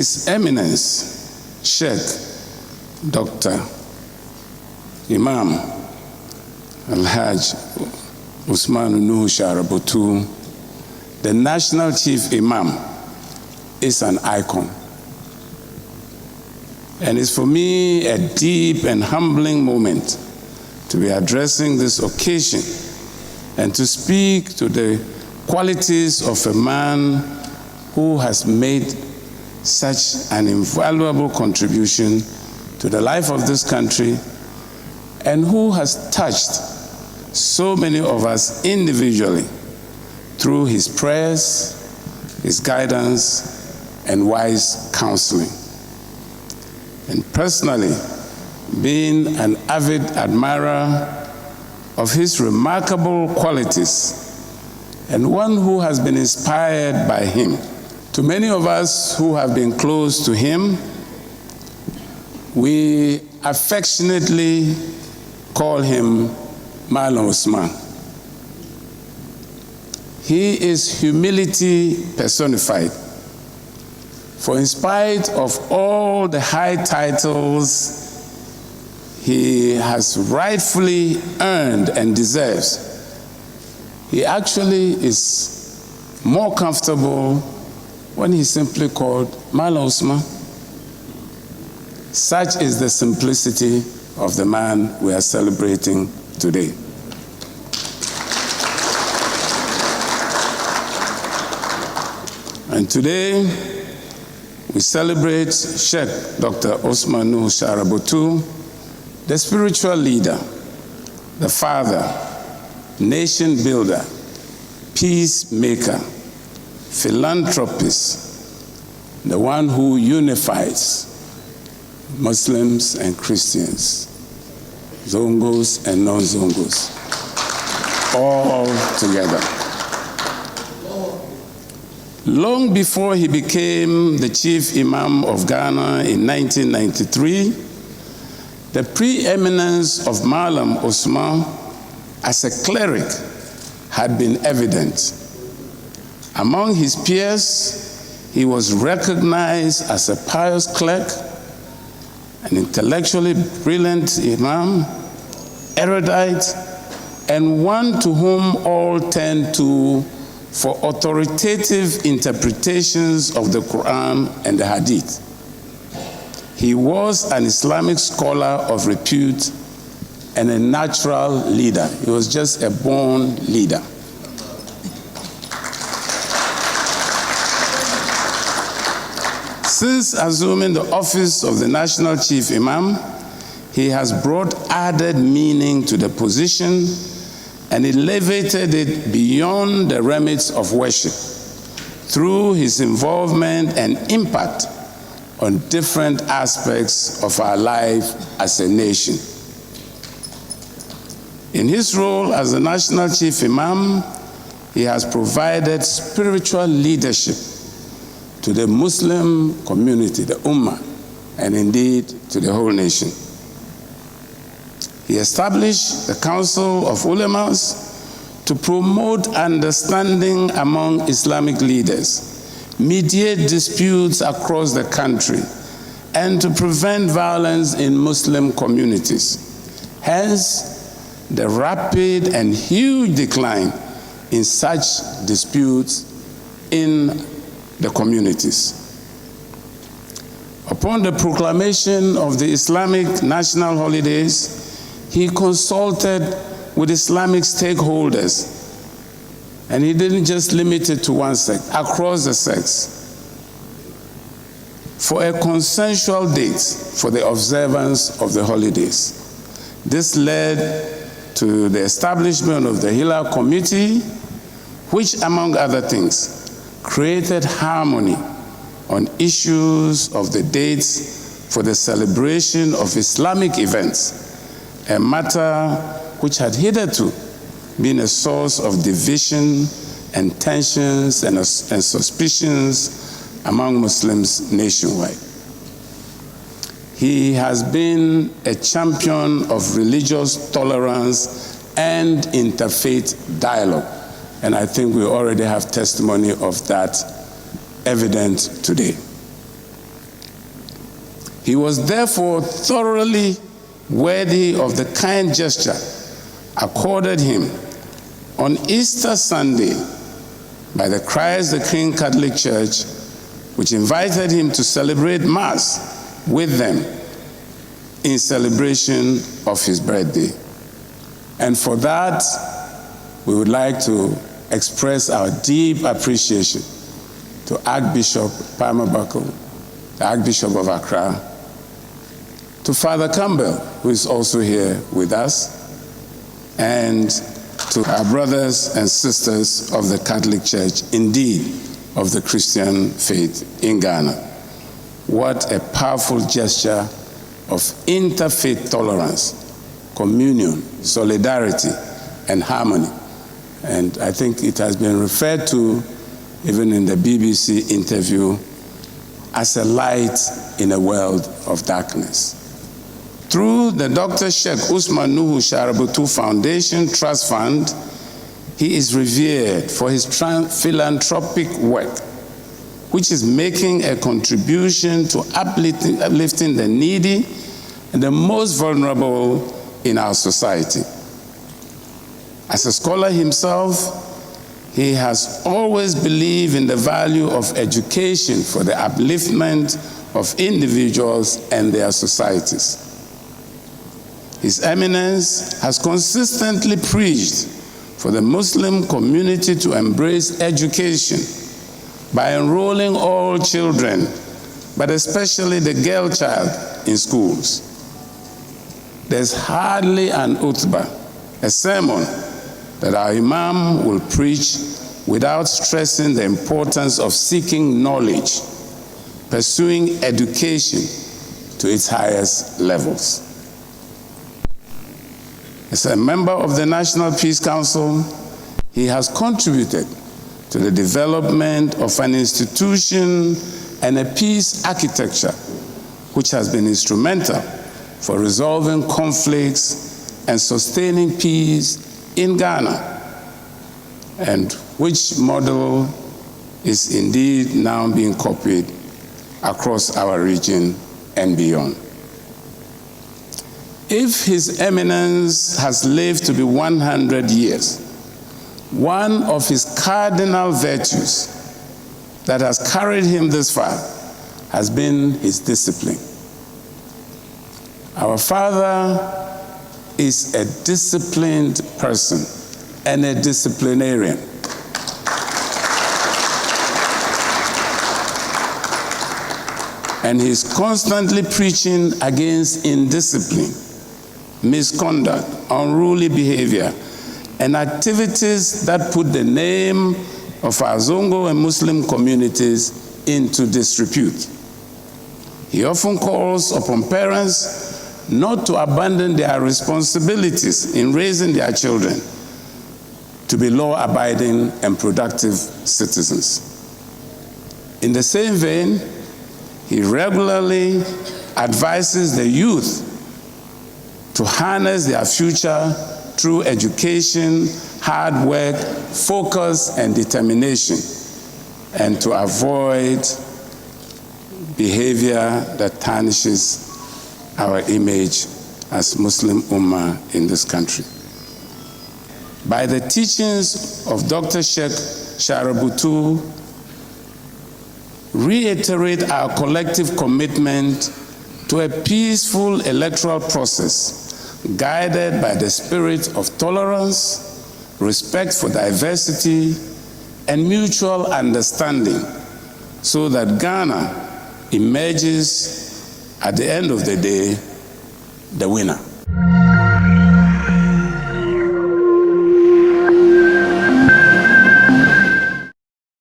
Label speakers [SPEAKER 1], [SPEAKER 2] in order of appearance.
[SPEAKER 1] His Eminence, Sheikh Dr. Imam Al-Hajj Usman Nuhu Sharabutu, the National Chief Imam, is an icon. And it's for me a deep and humbling moment to be addressing this occasion and to speak to the qualities of a man who has made such an invaluable contribution to the life of this country and who has touched so many of us individually through his prayers, his guidance, and wise counseling. And personally, being an avid admirer of his remarkable qualities and one who has been inspired by him. To many of us who have been close to him, we affectionately call him Malam Usman. He is humility personified. For in spite of all the high titles he has rightfully earned and deserves, he actually is more comfortable when he's simply called Malam Usman. Such is the simplicity of the man we are celebrating today. And today, we celebrate Sheikh Dr. Usman Nuhu Sharabutu, the spiritual leader, the father, nation builder, peacemaker, philanthropist, the one who unifies Muslims and Christians, Zongos and non-Zongos, all together. Long before he became the chief imam of Ghana in 1993, the preeminence of Malam Usman as a cleric had been evident. Among his peers, he was recognized as a pious clerk, an intellectually brilliant imam, erudite, and one to whom all turned to for authoritative interpretations of the Quran and the Hadith. He was an Islamic scholar of repute and a natural leader. He was just a born leader. Since assuming the office of the National Chief Imam, he has brought added meaning to the position and elevated it beyond the remits of worship through his involvement and impact on different aspects of our life as a nation. In his role as the National Chief Imam, he has provided spiritual leadership to the Muslim community, the Ummah, and indeed to the whole nation. He established the Council of Ulamas to promote understanding among Islamic leaders, mediate disputes across the country, and to prevent violence in Muslim communities. Hence, the rapid and huge decline in such disputes in the communities. Upon the proclamation of the Islamic national holidays, he consulted with Islamic stakeholders, and he didn't just limit it to one sect, across the sects, for a consensual date for the observance of the holidays. This led to the establishment of the Hilal Committee, which, among other things, created harmony on issues of the dates for the celebration of Islamic events, a matter which had hitherto been a source of division and tensions and suspicions among Muslims nationwide. He has been a champion of religious tolerance and interfaith dialogue, and I think we already have testimony of that evident today. He was therefore thoroughly worthy of the kind gesture accorded him on Easter Sunday by the Christ the King Catholic Church, which invited him to celebrate Mass with them in celebration of his birthday. And for that, we would like to express our deep appreciation to Archbishop Palmer Buckle, the Archbishop of Accra, to Father Campbell, who is also here with us, and to our brothers and sisters of the Catholic Church, indeed of the Christian faith in Ghana. What a powerful gesture of interfaith tolerance, communion, solidarity, and harmony. And I think it has been referred to, even in the BBC interview, as a light in a world of darkness. Through the Dr. Sheikh Usman Nuhu Sharabutu Foundation Trust Fund, he is revered for his philanthropic work, which is making a contribution to uplifting the needy and the most vulnerable in our society. As a scholar himself, he has always believed in the value of education for the upliftment of individuals and their societies. His Eminence has consistently preached for the Muslim community to embrace education by enrolling all children, but especially the girl child, in schools. There's hardly an utbah, a sermon, that our Imam will preach without stressing the importance of seeking knowledge, pursuing education to its highest levels. As a member of the National Peace Council, he has contributed to the development of an institution and a peace architecture which has been instrumental for resolving conflicts and sustaining peace in Ghana, and which model is indeed now being copied across our region and beyond. If His Eminence has lived to be 100 years, one of his cardinal virtues that has carried him this far has been his discipline. Our father is a disciplined person and a disciplinarian. And he's constantly preaching against indiscipline, misconduct, unruly behavior, and activities that put the name of our Zongo and Muslim communities into disrepute. He often calls upon parents not to abandon their responsibilities in raising their children to be law-abiding and productive citizens. In the same vein, he regularly advises the youth to harness their future through education, hard work, focus, and determination, and to avoid behavior that tarnishes our image as Muslim Ummah in this country. By the teachings of Dr. Sheikh Sharabutu, reiterate our collective commitment to a peaceful electoral process guided by the spirit of tolerance, respect for diversity, and mutual understanding, so that Ghana emerges at the end of the day the winner.